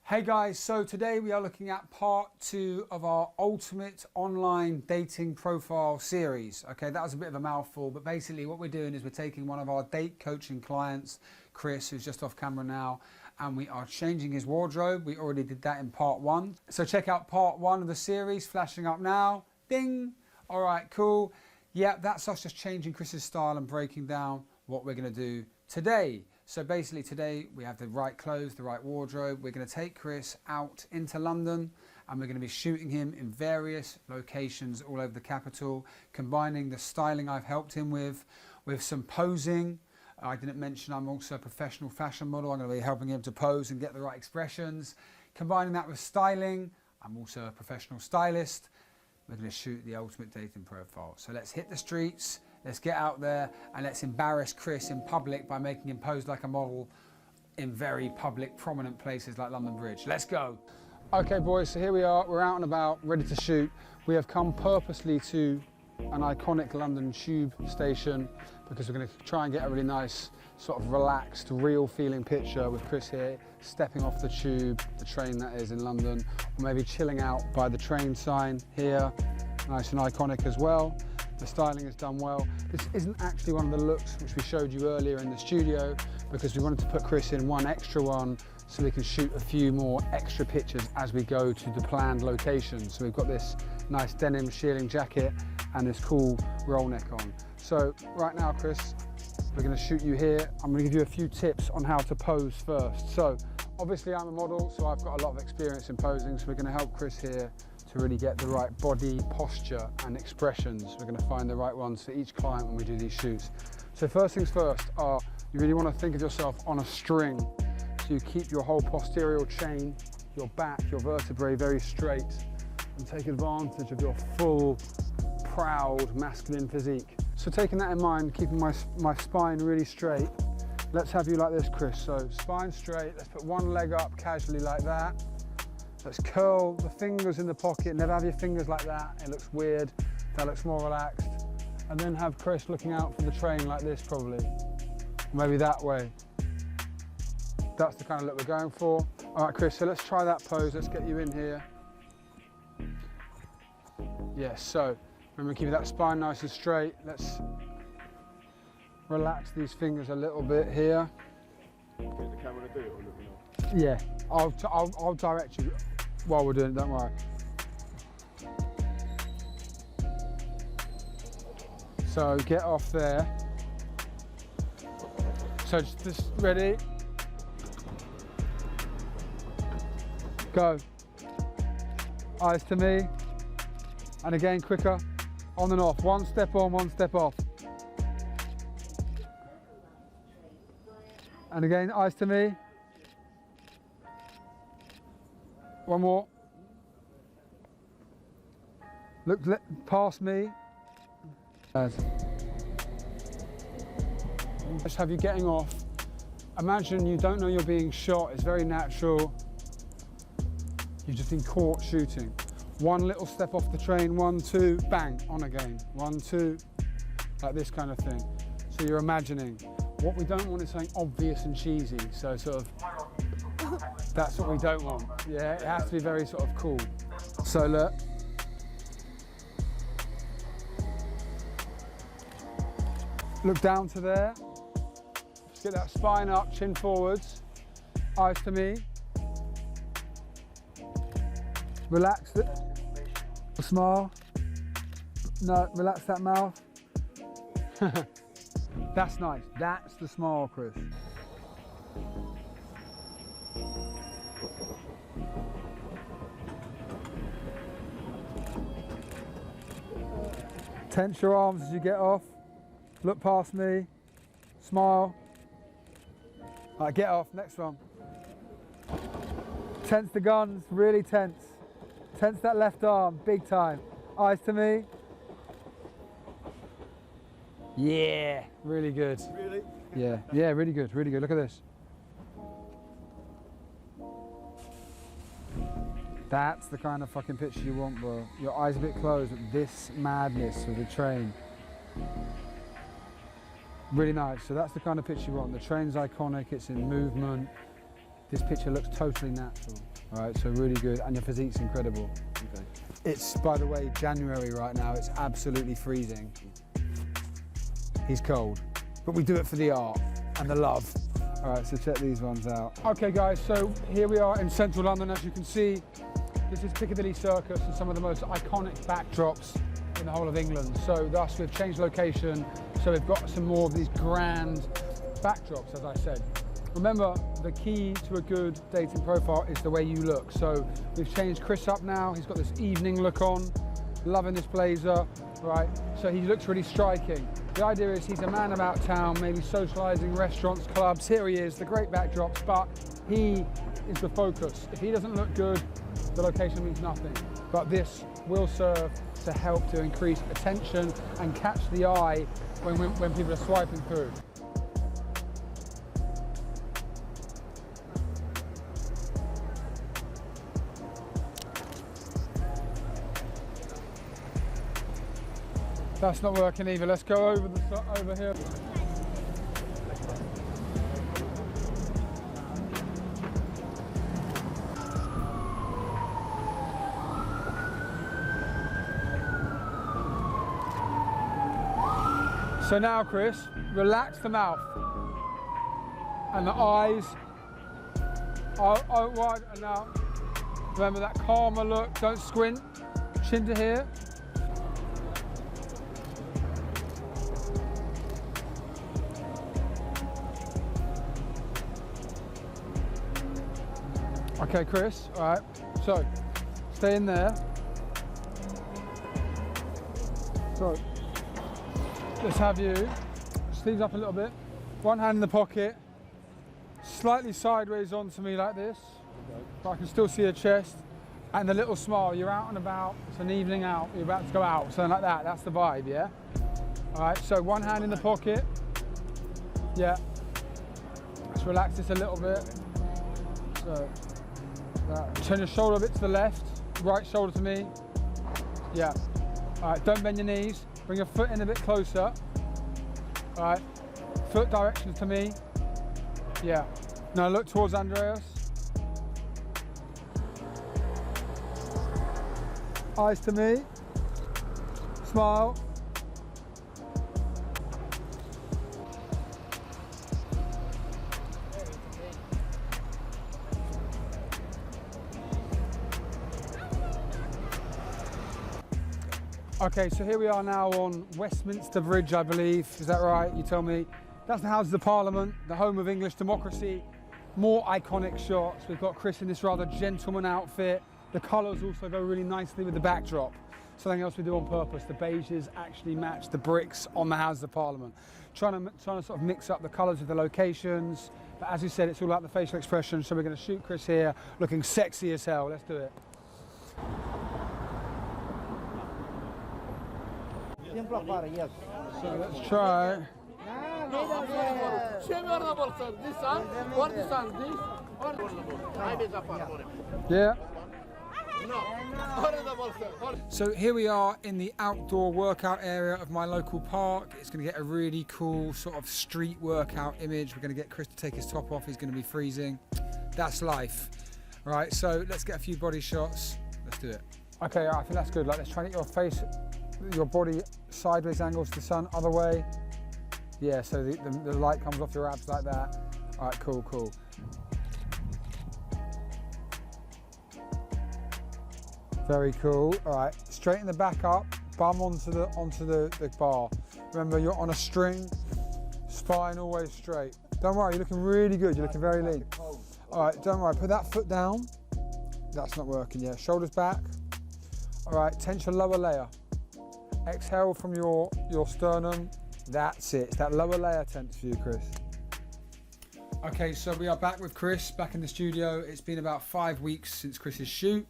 Hey guys, so today we are looking at part 2 of our ultimate online dating profile series. Okay, that was a bit of a mouthful, but basically what we're doing is we're taking one of our date coaching clients, Chris, who's just off camera now, and we are changing his wardrobe. We already did that in part 1. So check out part 1 of the series, flashing up now. Ding! All right, cool. Yeah, that's us just changing Chris's style and breaking down what we're going to do today. So basically today we have the right clothes, the right wardrobe. We're going to take Chris out into London and we're going to be shooting him in various locations all over the capital, combining the styling I've helped him with some posing. I didn't mention I'm also a professional fashion model. I'm going to be helping him to pose and get the right expressions. Combining that with styling, I'm also a professional stylist. We're going to shoot the ultimate dating profile. So let's hit the streets. Let's get out there and let's embarrass Chris in public by making him pose like a model in very public, prominent places like London Bridge. Let's go. Okay, boys, so here we are. We're out and about, ready to shoot. We have come purposely to an iconic London tube station because we're going to try and get a really nice, sort of relaxed, real feeling picture with Chris here, stepping off the tube, the train that is in London, or maybe chilling out by the train sign here, nice and iconic as well. The styling is done well. This isn't actually one of the looks which we showed you earlier in the studio because we wanted to put Chris in one extra one so we can shoot a few more extra pictures as we go to the planned location. So we've got this nice denim shearling jacket and this cool roll neck on. So right now, Chris, we're going to shoot you here. I'm going to give you a few tips on how to pose first. So obviously I'm a model, so I've got a lot of experience in posing, so we're going to help Chris here to really get the right body posture and expressions. We're going to find the right ones for each client when we do these shoots. So first things first are you really want to think of yourself on a string. So you keep your whole posterior chain, your back, your vertebrae very straight and take advantage of your full, proud, masculine physique. So taking that in mind, keeping my spine really straight, let's have you like this, Chris. So spine straight, let's put one leg up casually like that. Let's curl the fingers in the pocket, never have your fingers like that, it looks weird, that looks more relaxed. And then have Chris looking out for the train like this probably, maybe that way. That's the kind of look we're going for. All right, Chris, so let's try that pose, let's get you in here. Yes, so remember keep that spine nice and straight. Let's relax these fingers a little bit here. Get the camera to do it or looking off? Yeah, I'll direct you while we're doing it, don't worry. So get off there. So just ready? Go. Eyes to me. And again, quicker. On and off. One step on, one step off. And again, eyes to me. One more. Look past me. Just have you getting off. Imagine you don't know you're being shot. It's very natural. You've just been caught shooting. One little step off the train, 1, 2, bang, on again. 1, 2, like this kind of thing. So you're imagining. What we don't want is something obvious and cheesy. So sort of, that's what we don't want. Yeah, it has to be very sort of cool. So look. Look down to there. Just get that spine up, chin forwards. Eyes to me. Relax it. Smile. No, relax that mouth. That's nice. That's the smile, Chris. Tense your arms as you get off. Look past me. Smile. All right, get off. Next one. Tense the guns. Really tense. Tense that left arm. Big time. Eyes to me. Yeah. Really good. Really? Yeah. Yeah. Really good. Really good. Look at this. That's the kind of fucking picture you want, bro. Your eyes a bit closed, but this madness with the train. Really nice. So that's the kind of picture you want. The train's iconic, it's in movement. This picture looks totally natural. All right, so really good, and your physique's incredible. Okay. It's, by the way, January right now. It's absolutely freezing. He's cold, but we do it for the art and the love. All right, so check these ones out. Okay, guys, so here we are in central London. As you can see, this is Piccadilly Circus and some of the most iconic backdrops in the whole of England. So thus we've changed location, so we've got some more of these grand backdrops, as I said. Remember, the key to a good dating profile is the way you look. So we've changed Chris up now. He's got this evening look on, loving this blazer, right? So he looks really striking. The idea is he's a man about town, maybe socializing, restaurants, clubs. Here he is, the great backdrops, but he is the focus. If he doesn't look good, the location means nothing. But this will serve to help to increase attention and catch the eye when people are swiping through. That's not working either. Let's go over here. So now, Chris, relax the mouth and the eyes are wide. And now, remember that calmer look. Don't squint. Chin to here. Okay, Chris, all right, so stay in there. So let's have you, sleeves up a little bit, one hand in the pocket, slightly sideways onto me like this, but I can still see your chest, and the little smile. You're out and about, it's an evening out, you're about to go out, something like that, that's the vibe, yeah? All right, so one hand in the pocket, yeah. Let's relax this a little bit. So. Turn your shoulder a bit to the left, right shoulder to me. Yeah. All right, don't bend your knees. Bring your foot in a bit closer. All right, foot directions to me. Yeah. Now look towards Andreas. Eyes to me. Smile. Okay, so here we are now on Westminster Bridge, I believe. Is that right? You tell me. That's the Houses of Parliament, the home of English democracy. More iconic shots. We've got Chris in this rather gentleman outfit. The colours also go really nicely with the backdrop. Something else we do on purpose. The beiges actually match the bricks on the Houses of Parliament. Trying to sort of mix up the colours of the locations. But as you said, it's all about the facial expression. So we're going to shoot Chris here, looking sexy as hell. Let's do it. Yes. So let's try. Yeah. So here we are in the outdoor workout area of my local park. It's going to get a really cool sort of street workout image. We're going to get Chris to take his top off. He's going to be freezing. That's life. All right, so let's get a few body shots. Let's do it. Okay, I think that's good. Like, let's try and get your face, your body sideways angles to the sun, other way. Yeah, so the light comes off your abs like that. All right, cool, cool. Very cool. All right, straighten the back up, bum onto the bar. Remember, you're on a string, spine always straight. Don't worry, you're looking really good. You're looking very lean. All right, don't worry, put that foot down. That's not working yet. Shoulders back. All right, tense your lower layer. Exhale from your sternum. That's it. It's that lower layer tense for you, Chris. Okay, so we are back with Chris, back in the studio. It's been about 5 weeks since Chris's shoot,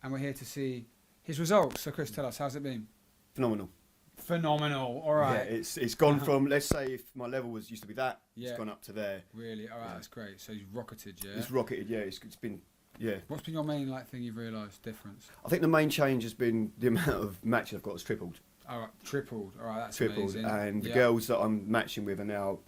and we're here to see his results. So Chris, tell us, how's it been? Phenomenal. Phenomenal, all right. Yeah, it's gone from, let's say if my level used to be that, yeah, it's gone up to there. Really? All right, that's great. So you've rocketed, yeah? It's rocketed, yeah. It's been, yeah. What's been your main thing you've realised difference? I think the main change has been the amount of matches I've got has tripled. All right, tripled. All right, that's tripled, amazing. and the girls that I'm matching with are now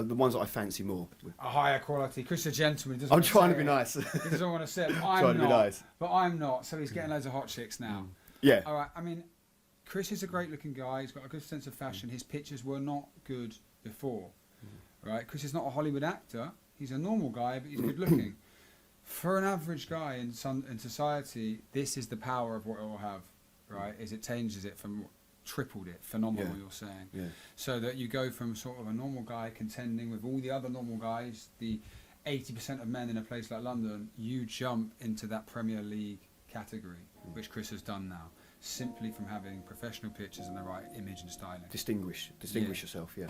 the ones that I fancy more. A higher quality. Chris is a gentleman. He doesn't I'm want trying to say be it. nice. He doesn't want to say it. But Trying I'm to be not. nice. But I'm not. So he's getting loads of hot chicks now. Yeah. All right. I mean, Chris is a great looking guy. He's got a good sense of fashion. His pictures were not good before. Right. Chris is not a Hollywood actor. He's a normal guy, but he's good looking. For an average guy in society, this is the power of what it will have. Right. Is it changes it from tripled it, phenomenal, Yeah. you're saying. Yeah. So that you go from sort of a normal guy contending with all the other normal guys, the 80% of men in a place like London, you jump into that Premier League category, which Chris has done now, simply from having professional pictures and the right image and styling. Distinguish Yeah. yourself, yeah.